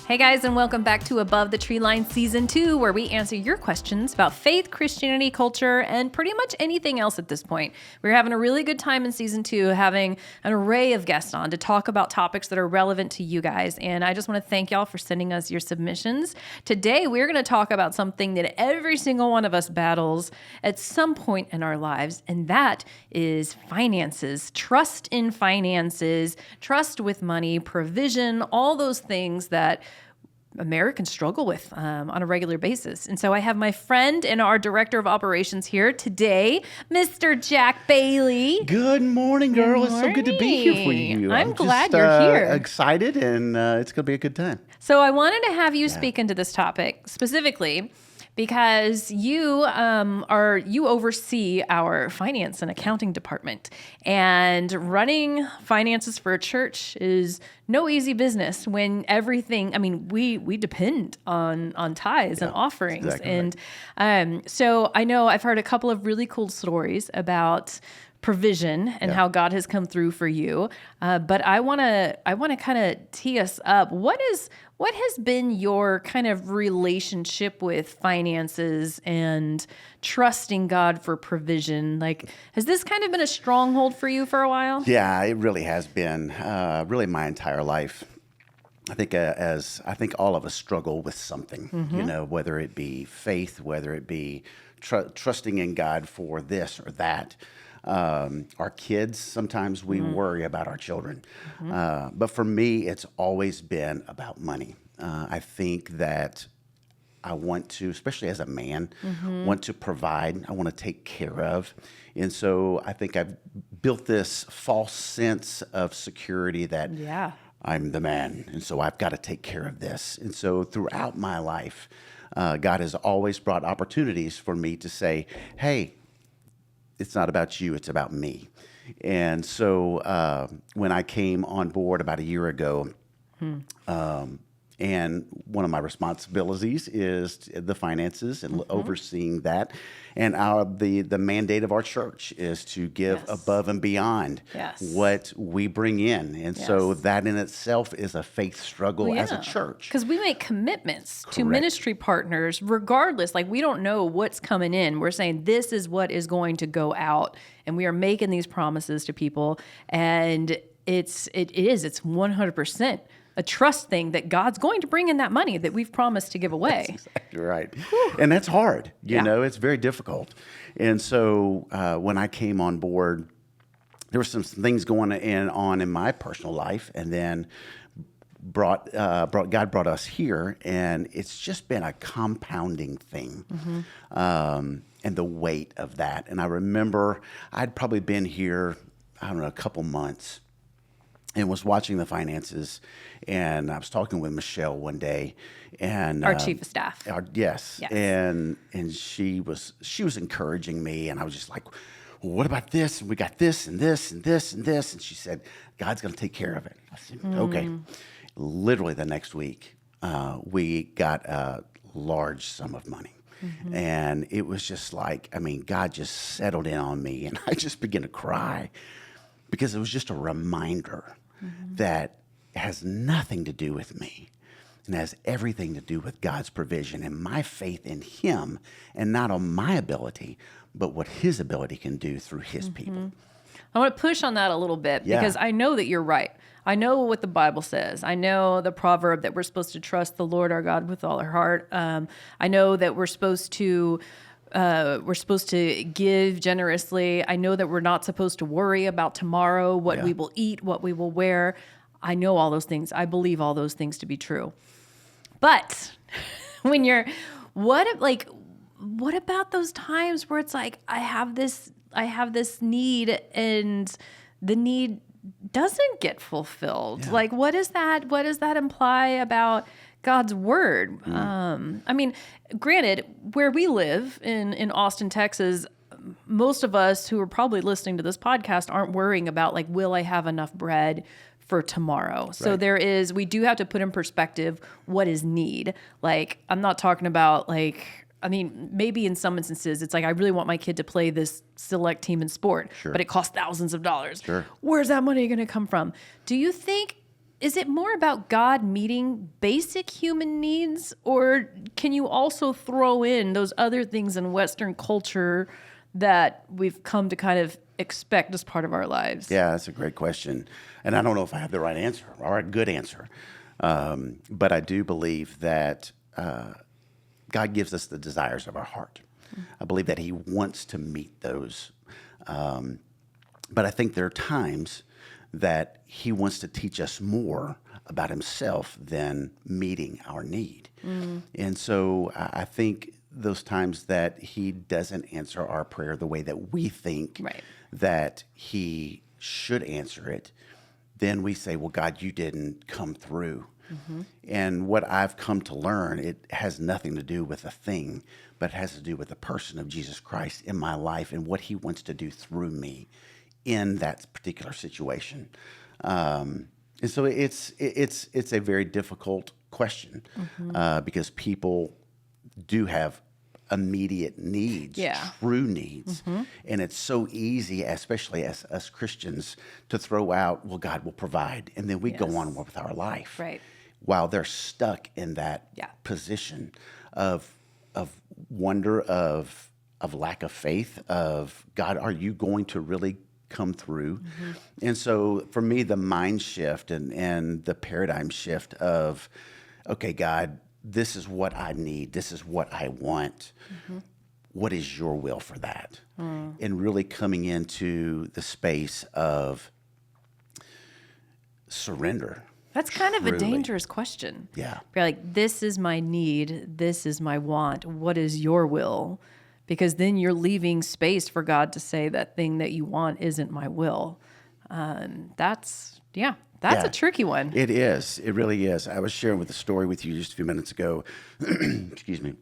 Hey guys, and welcome back to Above the Tree Line Season 2, where we answer your questions about faith, Christianity, culture, and pretty much anything else at this point. We're having a really good time in Season 2, having an array of guests on to talk about topics that are relevant to you guys. And I just want to thank y'all for sending us your submissions. Today, we're going to talk about something that every single one of us battles at some point in our lives, and that is finances. Trust in finances, trust with money, provision, all those things that Americans struggle with on a regular basis. And so I have my friend and our director of operations here today, Mr. Jack Bailey. Good morning, girl. Good It's so good to be here for you. I'm glad you're here. Excited, and it's going to be a good time. So I wanted to have you speak into this topic specifically because you oversee our finance and accounting department, and running finances for a church is no easy business when everything, we depend on tithes and offerings. Exactly And so I know I've heard a couple of really cool stories about provision and how God has come through for you. But I want to kind of tee us up. What has been your kind of relationship with finances and trusting God for provision? Like, has this kind of been a stronghold for you for a while? Yeah, it really has been, really my entire life. I think all of us struggle with something, whether it be faith, whether it be trusting in God for this or that. Our kids, sometimes we worry about our children. But for me, it's always been about money. I think that I want to, especially as a man, want to provide. I want to take care of. And so I think I've built this false sense of security that I'm the man, and so I've got to take care of this. And so throughout my life, God has always brought opportunities for me to say, hey, it's not about you, it's about me. And so when I came on board about a year ago, and one of my responsibilities is the finances and overseeing that. And the mandate of our church is to give above and beyond what we bring in. And so that in itself is a faith struggle as a church. Because we make commitments to ministry partners regardless. Like, we don't know what's coming in. We're saying this is what is going to go out. And we are making these promises to people. And it's 100% a trust thing that God's going to bring in that money that we've promised to give away. That's exactly right. And that's hard. You know, it's very difficult. And so when I came on board, there were some things going on in my personal life, and then God brought us here, and it's just been a compounding thing. And the weight of that. And I remember I'd probably been here, I don't know, a couple months, and was watching the finances, and I was talking with Michelle one day, and our chief of staff. Yes. And she was encouraging me, and I was just like, well, what about this? And we got this and this and this and this, and she said, God's going to take care of it. I said, okay. Literally the next week, we got a large sum of money. And it was just like, God just settled in on me, and I just began to cry because it was just a reminder that has nothing to do with me and has everything to do with God's provision and my faith in Him, and not on my ability, but what His ability can do through His people. I want to push on that a little bit because I know that you're right. I know what the Bible says. I know the proverb that we're supposed to trust the Lord our God with all our heart. I know that we're supposed to give generously. I know that we're not supposed to worry about tomorrow, what we will eat, what we will wear. I know all those things. I believe all those things to be true. But what about those times where it's like, I have this need, and the need doesn't get fulfilled? Like, what does that imply about God's word? Granted, where we live in Austin, Texas, most of us who are probably listening to this podcast aren't worrying about, like, will I have enough bread for tomorrow? So we do have to put in perspective what is need. Like, I'm not talking about, like, maybe in some instances, it's like, I really want my kid to play this select team in sport, but it costs thousands of dollars. Where's that money going to come from? Do you think is it more about God meeting basic human needs, or can you also throw in those other things in Western culture that we've come to kind of expect as part of our lives? Yeah, that's a great question. And I don't know if I have the right answer or a good answer. But I do believe that God gives us the desires of our heart. I believe that he wants to meet those. But I think there are times that he wants to teach us more about himself than meeting our need. And so I think those times that he doesn't answer our prayer the way that we think that he should answer it, then we say, well, God, you didn't come through. And what I've come to learn, it has nothing to do with a thing, but it has to do with the person of Jesus Christ in my life and what he wants to do through me in that particular situation. And so it's a very difficult question because people do have immediate needs, true needs. And it's so easy, especially as us Christians, to throw out, well, God will provide. And then we go on with our life. While they're stuck in that position of wonder, of lack of faith, of God, are you going to really come through? And so for me, the mind shift and the paradigm shift of, okay, God, this is what I need. This is what I want. What is your will for that? And really coming into the space of surrender. That's kind of a dangerous question. Yeah. You're like, this is my need. This is my want. What is your will? Because then you're leaving space for God to say that thing that you want isn't my will. That's a tricky one. It is. It really is. I was sharing a story with you just a few minutes ago. Excuse me.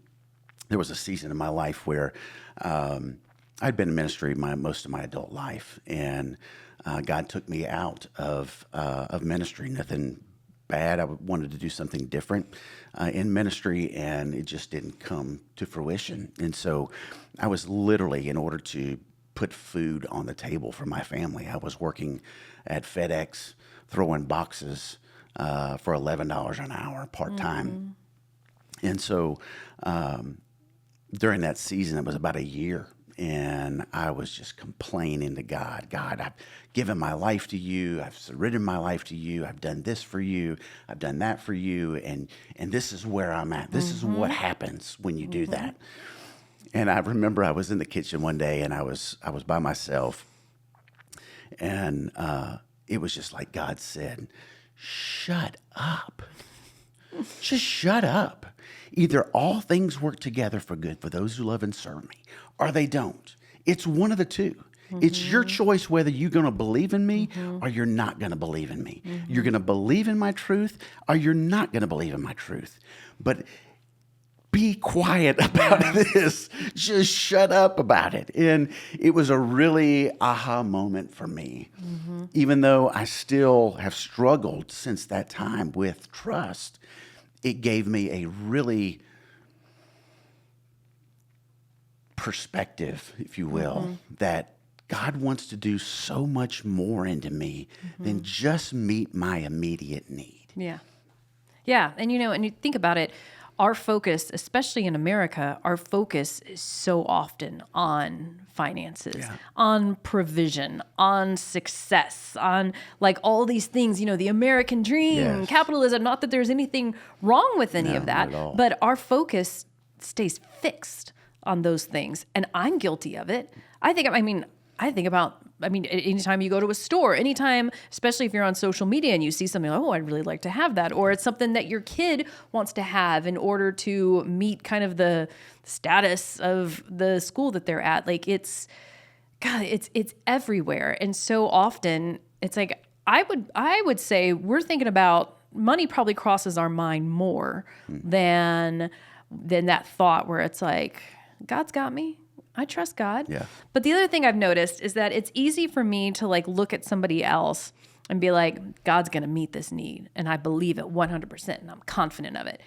There was a season in my life where I'd been in ministry most of my adult life, and God took me out of ministry. Nothing bad. I wanted to do something different in ministry, and it just didn't come to fruition. And so I was literally, in order to put food on the table for my family, I was working at FedEx, throwing boxes for $11 an hour part-time. And so during that season, it was about a year, and I was just complaining to God, God, I've given my life to you. I've surrendered my life to you. I've done this for you. I've done that for you. And this is where I'm at. This is what happens when you do that. And I remember I was in the kitchen one day, and I was by myself, and it was just like God said, shut up. Just shut up. Either all things work together for good for those who love and serve me, or they don't. It's one of the two. It's your choice whether you're going to believe in me or you're not going to believe in me. You're going to believe in my truth or you're not going to believe in my truth. But be quiet about this. Just shut up about it. And it was a really aha moment for me. Even though I still have struggled since that time with trust, it gave me a really perspective, if you will, that God wants to do so much more into me than just meet my immediate need. Yeah. Yeah. And and you think about it, our focus, especially in America, our focus is so often on finances, on provision, on success, on like all these things, the American dream, capitalism, not that there's anything wrong with any of that, but our focus stays fixed on those things. And I'm guilty of it. I think about anytime you go to a store, anytime, especially if you're on social media and you see something like, oh, I'd really like to have that. Or it's something that your kid wants to have in order to meet kind of the status of the school that they're at. Like it's everywhere. And so often it's like, I would say we're thinking about money probably crosses our mind more than that thought where it's like, God's got me. I trust God. Yeah. But the other thing I've noticed is that it's easy for me to like look at somebody else and be like, God's going to meet this need. And I believe it 100% and I'm confident of it.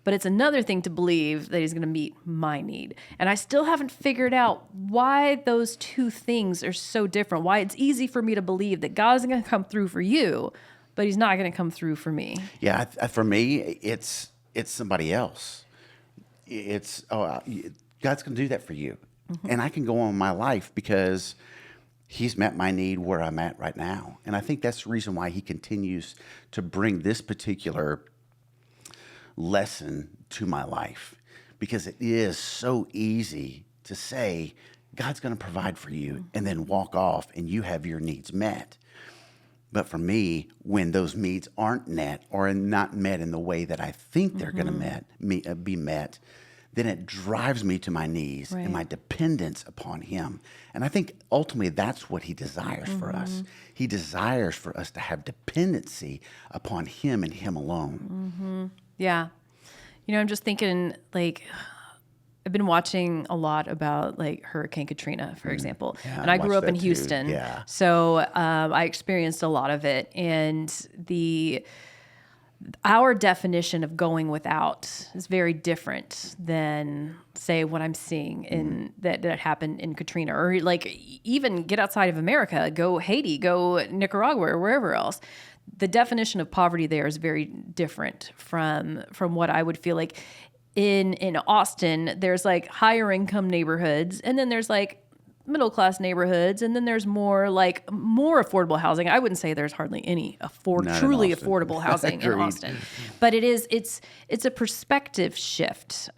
But it's another thing to believe that he's going to meet my need. And I still haven't figured out why those two things are so different, why it's easy for me to believe that God's going to come through for you, but he's not going to come through for me. Yeah, for me, it's somebody else. God's going to do that for you, and I can go on my life because He's met my need where I'm at right now, and I think that's the reason why He continues to bring this particular lesson to my life, because it is so easy to say God's going to provide for you and then walk off and you have your needs met. But for me, when those needs aren't met or not met in the way that I think they're going to be met, then it drives me to my knees and my dependence upon Him. And I think ultimately that's what He desires for us. He desires for us to have dependency upon Him and Him alone. Yeah. I'm just thinking, like, I've been watching a lot about, like, Hurricane Katrina, for example. Yeah, and I grew watched up in that too. Houston. Yeah. So I experienced a lot of it. And our definition of going without is very different than, say, what I'm seeing in that happened in Katrina, or like even get outside of America, go Haiti, go Nicaragua, or wherever else. The definition of poverty there is very different from what I would feel like in Austin. There's like higher income neighborhoods, and then there's like middle class neighborhoods, and then there's more affordable housing. I wouldn't say there's hardly any truly affordable housing in Austin, but it's a perspective shift,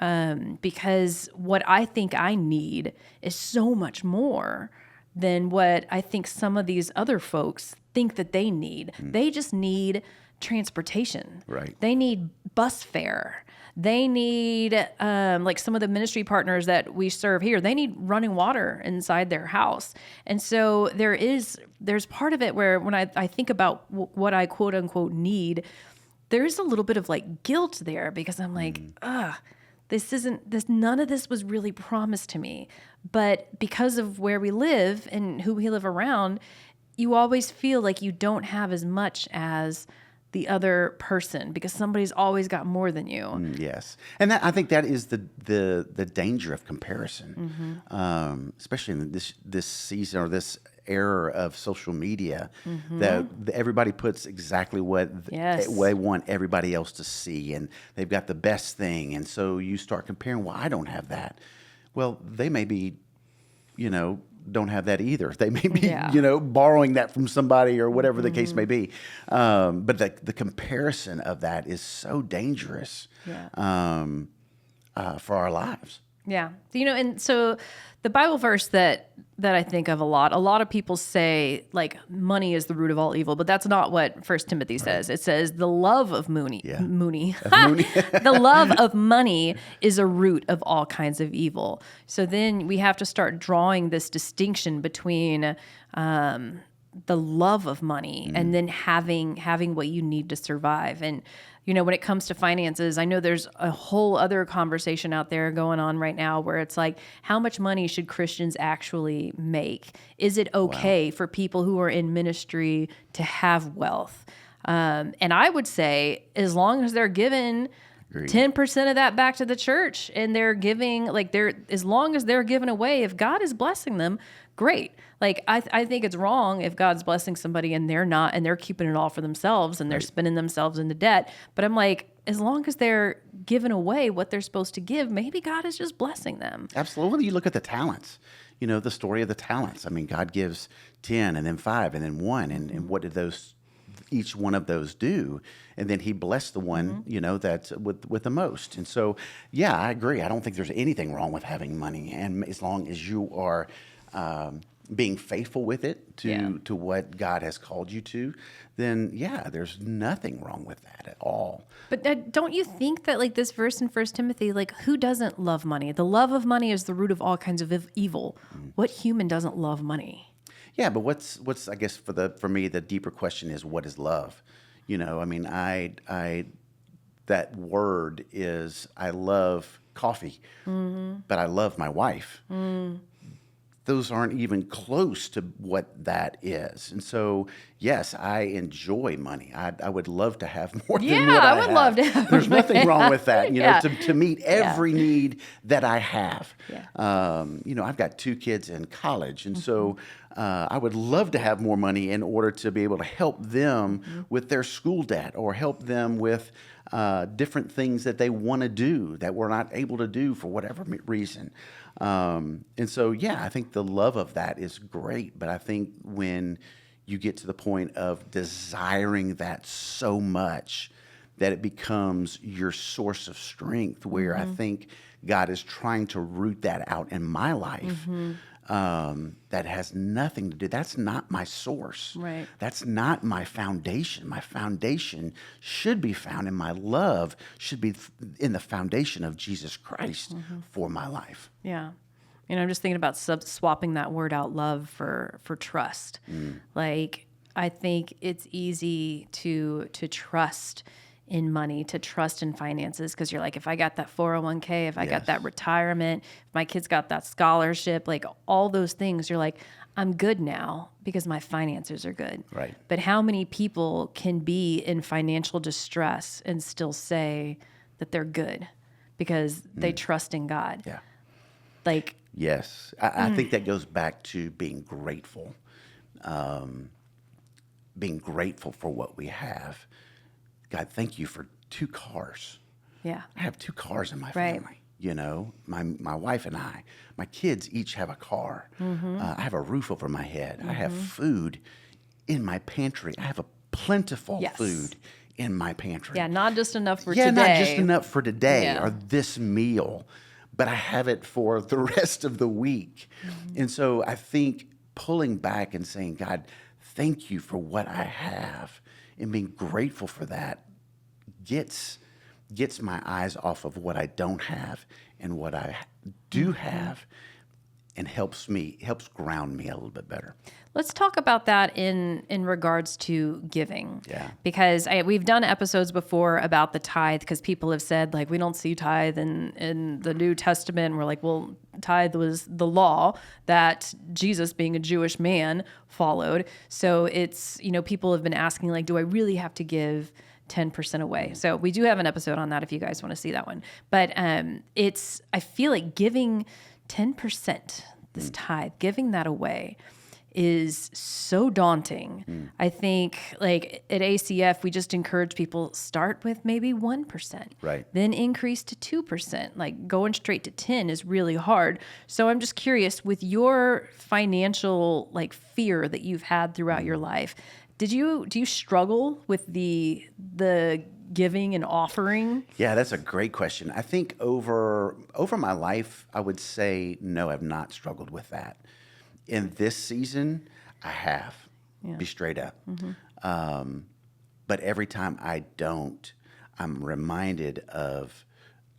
because what I think I need is so much more than what I think some of these other folks think that they need. They just need transportation. Right. They need bus fare. They need, like some of the ministry partners that we serve here, they need running water inside their house. And so there's part of it where when I think about what I quote unquote need, there's a little bit of like guilt there, because I'm like, none of this was really promised to me. But because of where we live and who we live around, you always feel like you don't have as much as the other person, because somebody's always got more than you. Yes. And I think that is the danger of comparison, especially in this season or this era of social media, that everybody puts exactly what they want everybody else to see, and they've got the best thing. And so you start comparing, well, I don't have that. Well, they may be, don't have that either. They may be, borrowing that from somebody or whatever the case may be. But the comparison of that is so dangerous for our lives. Yeah. And so the Bible verse that I think of a lot of people say, like, money is the root of all evil, but that's not what 1 Timothy says. It says the love of the love of money is a root of all kinds of evil. So then we have to start drawing this distinction between the love of money and then having what you need to survive. And when it comes to finances, I know there's a whole other conversation out there going on right now where it's like, how much money should Christians actually make? Is it okay for people who are in ministry to have wealth? And I would say, as long as they're given 10% of that back to the church, and they're giving, as long as they're giving away, if God is blessing them, great. Like, I think it's wrong if God's blessing somebody and they're not, and they're keeping it all for themselves and they're spending themselves into debt. But I'm like, as long as they're giving away what they're supposed to give, maybe God is just blessing them. Absolutely. You look at the talents, the story of the talents. I mean, God gives 10 and then 5 and then 1. And what did each one of those do? And then He blessed the one, that's with the most. And so, yeah, I agree. I don't think there's anything wrong with having money. And as long as you are being faithful with it to what God has called you to, then there's nothing wrong with that at all. But don't you think that, like, this verse in 1 Timothy, like, who doesn't love money? The love of money is the root of all kinds of evil. What human doesn't love money? Yeah, but what's I guess for me the deeper question is, what is love? I mean, I that word is, I love coffee, but I love my wife. those aren't even close to what that is. And so, yes, I enjoy money. I would love to have more than what I I would have. love to have There's nothing wrong with that, Yeah. to meet every need that I have. Yeah. I've got 2 kids in college, and so I would love to have more money in order to be able to help them with their school debt or help them with different things that they want to do that we're not able to do for whatever reason. And so, I think the love of that is great. But I think when you get to the point of desiring that so much that it becomes your source of strength, where I think God is trying to root that out in my life. That has nothing to do. That's not my source. Right. That's not my foundation. My foundation should be found in my love, should be in the foundation of Jesus Christ for my life. Yeah. I'm just thinking about swapping that word out, love, for trust. Like, I think it's easy to trust in money, to trust in finances, because you're like, if I got that 401k, if I got that retirement, if my kids got that scholarship, like all those things, you're like, I'm good now because my finances are good. Right. But how many people can be in financial distress and still say that they're good because they trust in God? Yeah. Like, Yes. I think that goes back to being grateful. Being grateful for what we have. God, thank you for 2 cars. yeah. I have 2 cars in my Right. family. My wife and I, my kids each have a car. I have a roof over my head. I have food in my pantry. I have a plentiful food in my pantry. Yeah, not just enough for today. Yeah, not just enough for today Yeah. or this meal, but I have it for the rest of the week. And so I think pulling back and saying, God, thank you for what I have, and being grateful for that gets my eyes off of what I don't have and what I do have, and helps ground me a little bit better. Let's talk about that in regards to giving. Yeah. Because we've done episodes before about the tithe, because people have said, like, we don't see tithe in the New Testament. And we're like, well, tithe was the law that Jesus, being a Jewish man, followed. So it's, people have been asking, like, do I really have to give 10% away? So we do have an episode on that if you guys want to see that one. But I feel like giving 10%, this tithe, giving that away is so daunting. I think, like, at ACF, we just encourage people, start with maybe 1%, Right. then increase to 2%. Like, going straight to 10 is really hard. So I'm just curious, with your financial, like, fear that you've had throughout your life, do you struggle with the giving and offering? Yeah, that's a great question. I think over my life, I would say no, I've not struggled with that. In this season, I have. Be straight up. But every time I don't, I'm reminded of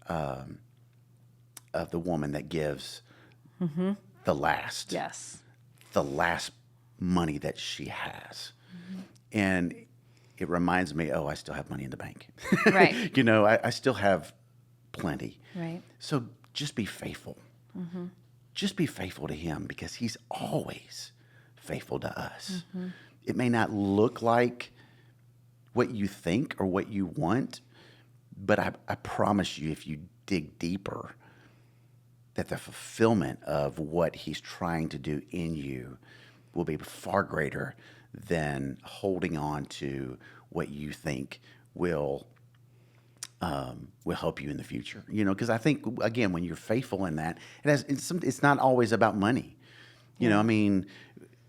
the woman that gives the last. Yes. The last money that she has. And it reminds me, I still have money in the bank. Right. I still have plenty. Right. So just be faithful. Just be faithful to him, because he's always faithful to us. It may not look like what you think or what you want, but I promise you, if you dig deeper, that the fulfillment of what he's trying to do in you will be far greater than holding on to what you think will help you in the future. Because I think, again, when you're faithful in that, it's not always about money. I mean,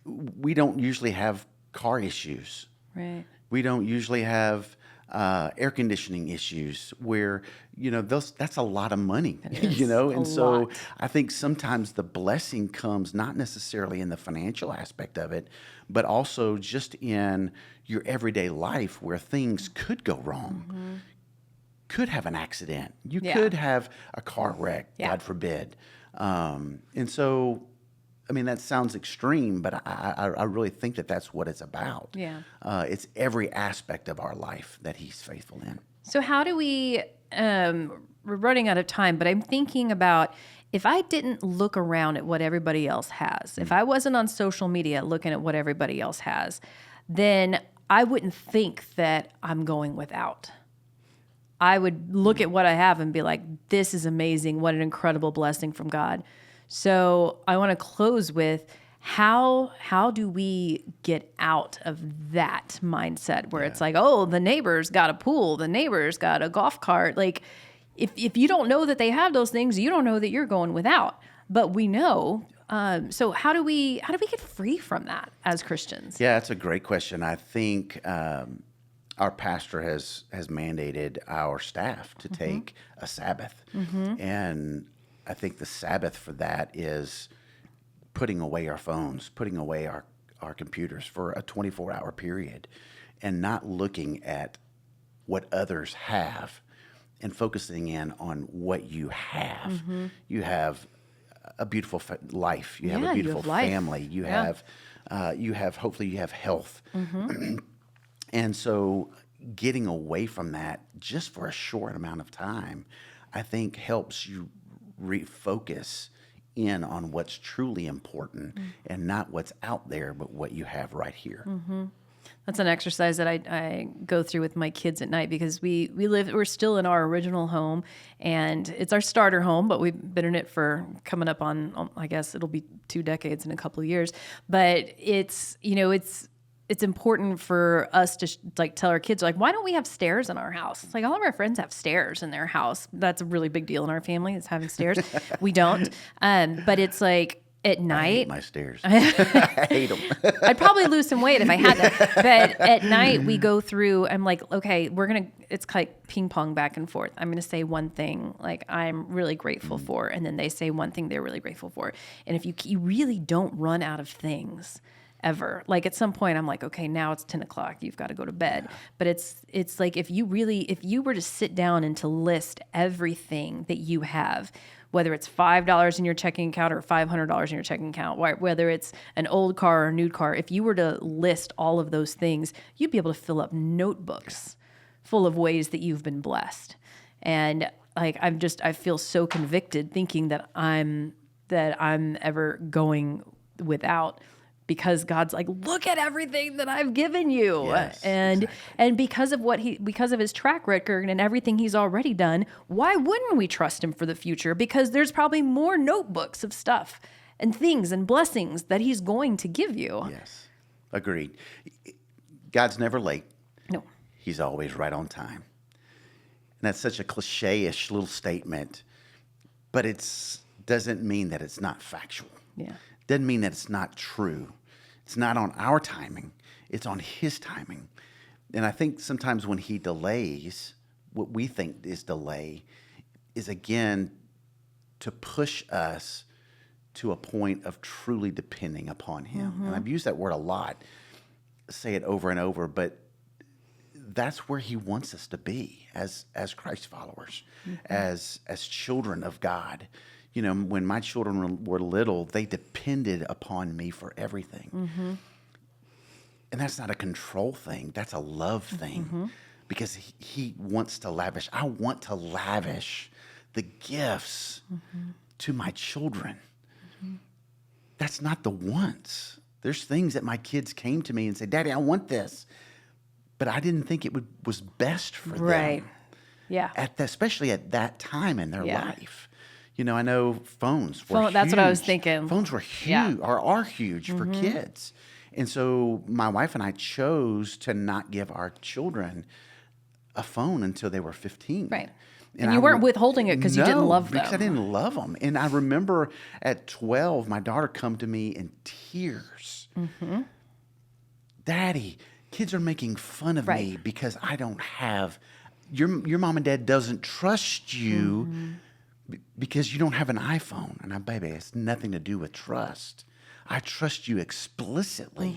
we don't usually have car issues. Right. We don't usually have air conditioning issues where, that's a lot of money, and so lot. I think sometimes the blessing comes not necessarily in the financial aspect of it, but also just in your everyday life where things could go wrong, could have an accident. You could have a car wreck, God forbid. And so, I mean, that sounds extreme, but I really think that that's what it's about. Yeah. It's every aspect of our life that he's faithful in. So how do we we're running out of time, but I'm thinking about if I didn't look around at what everybody else has, if I wasn't on social media looking at what everybody else has, then I wouldn't think that I'm going without. I would look at what I have and be like, this is amazing. What an incredible blessing from God. So I want to close with how do we get out of that mindset where it's like, oh, the neighbor's got a pool, the neighbor's got a golf cart. Like if you don't know that they have those things, you don't know that you're going without. But we know. So how do we get free from that as Christians? Yeah, that's a great question. I think our pastor has mandated our staff to take a Sabbath. And I think the Sabbath for that is putting away our phones, putting away our computers for a 24-hour period, and not looking at what others have and focusing in on what you have. You have a beautiful life. You have a beautiful family. You have hopefully you have health. And so getting away from that just for a short amount of time, I think helps you refocus in on what's truly important and not what's out there, but what you have right here. That's an exercise that I go through with my kids at night because we're still in our original home, and it's our starter home, but we've been in it for coming up on, I guess it'll be 2 decades in a couple of years. But it's important for us to like tell our kids, like, why don't we have stairs in our house? It's like all of our friends have stairs in their house. That's a really big deal in our family, is having stairs. We don't. But it's like, at night, I hate my stairs. I hate them. I'd probably lose some weight if I had them. But at night we go through, I'm like, okay, it's like ping pong back and forth. I'm going to say one thing like I'm really grateful for. And then they say one thing they're really grateful for. And if you really don't run out of things ever, like at some point I'm like, okay, now it's 10 o'clock. You've got to go to bed. But it's like, if you were to sit down and to list everything that you have, whether it's $5 in your checking account or $500 in your checking account, whether it's an old car or a new car, if you were to list all of those things, you'd be able to fill up notebooks full of ways that you've been blessed. And like, I feel so convicted thinking that I'm ever going without, because God's like, look at everything that I've given you. Yes, and exactly. and because of his track record and everything he's already done, why wouldn't we trust him for the future? Because there's probably more notebooks of stuff and things and blessings that he's going to give you. Yes, agreed. God's never late. No. He's always right on time. And that's such a cliche-ish little statement, but it doesn't mean that it's not factual. Yeah. Doesn't mean that it's not true. It's not on our timing. It's on his timing. And I think sometimes when he delays, what we think is delay is, again, to push us to a point of truly depending upon him. And I've used that word a lot, say it over and over, but that's where he wants us to be as Christ followers, as children of God. You know, when my children were little, they depended upon me for everything. And that's not a control thing. That's a love thing, because he wants to lavish. I want to lavish the gifts to my children. That's not the wants. There's things that my kids came to me and said, Daddy, I want this. But I didn't think it was best for them. Right. Yeah. Especially at that time in their life. You know, I know phones were huge. That's what I was thinking. Phones were huge, or are huge for kids. And so my wife and I chose to not give our children a phone until they were 15. Right. And you weren't withholding it because you didn't love them. Because I didn't love them. And I remember at 12, my daughter come to me in tears. Daddy, kids are making fun of me because I don't have, your mom and dad doesn't trust you because you don't have an iPhone. And baby, it's nothing to do with trust. I trust you explicitly,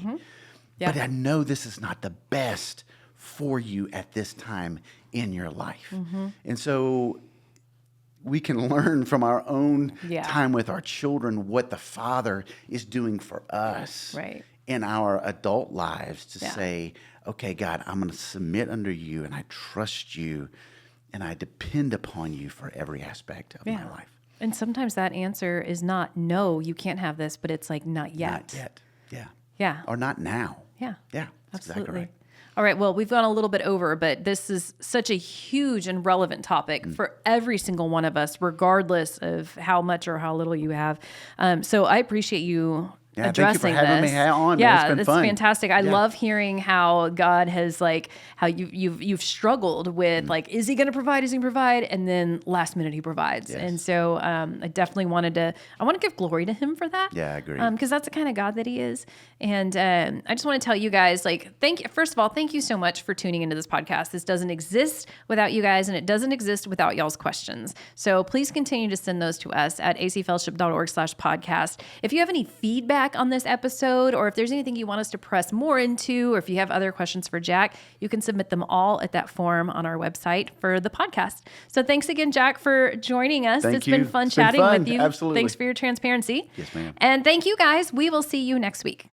but I know this is not the best for you at this time in your life. And so we can learn from our own time with our children what the Father is doing for us in our adult lives to say, okay, God, I'm going to submit under you and I trust you. and I depend upon you for every aspect of my life. And sometimes that answer is not, no, you can't have this, but it's like, not yet. Not yet. Yeah. Yeah. Or not now. Yeah. Yeah. That's Absolutely. exactly right. All right. Well, we've gone a little bit over, but this is such a huge and relevant topic for every single one of us, regardless of how much or how little you have. So I appreciate you addressing thank you for having this. me on. Yeah, it's been it's fun. fantastic. I love hearing how God has how you've struggled with is he going to provide? Is he going to provide? And then last minute he provides. Yes. And so I definitely want to give glory to him for that. Yeah, I agree. Because that's the kind of God that he is. And I just want to tell you guys, first of all, thank you so much for tuning into this podcast. This doesn't exist without you guys, and it doesn't exist without y'all's questions. So please continue to send those to us at acfellowship.org/podcast. If you have any feedback on this episode, or if there's anything you want us to press more into, or if you have other questions for Jack, you can submit them all at that form on our website for the podcast. So thanks again, Jack, for joining us. Thank It's you. been fun It's been chatting fun. with you. Absolutely. Thanks for your transparency. Yes, ma'am. And thank you guys. We will see you next week.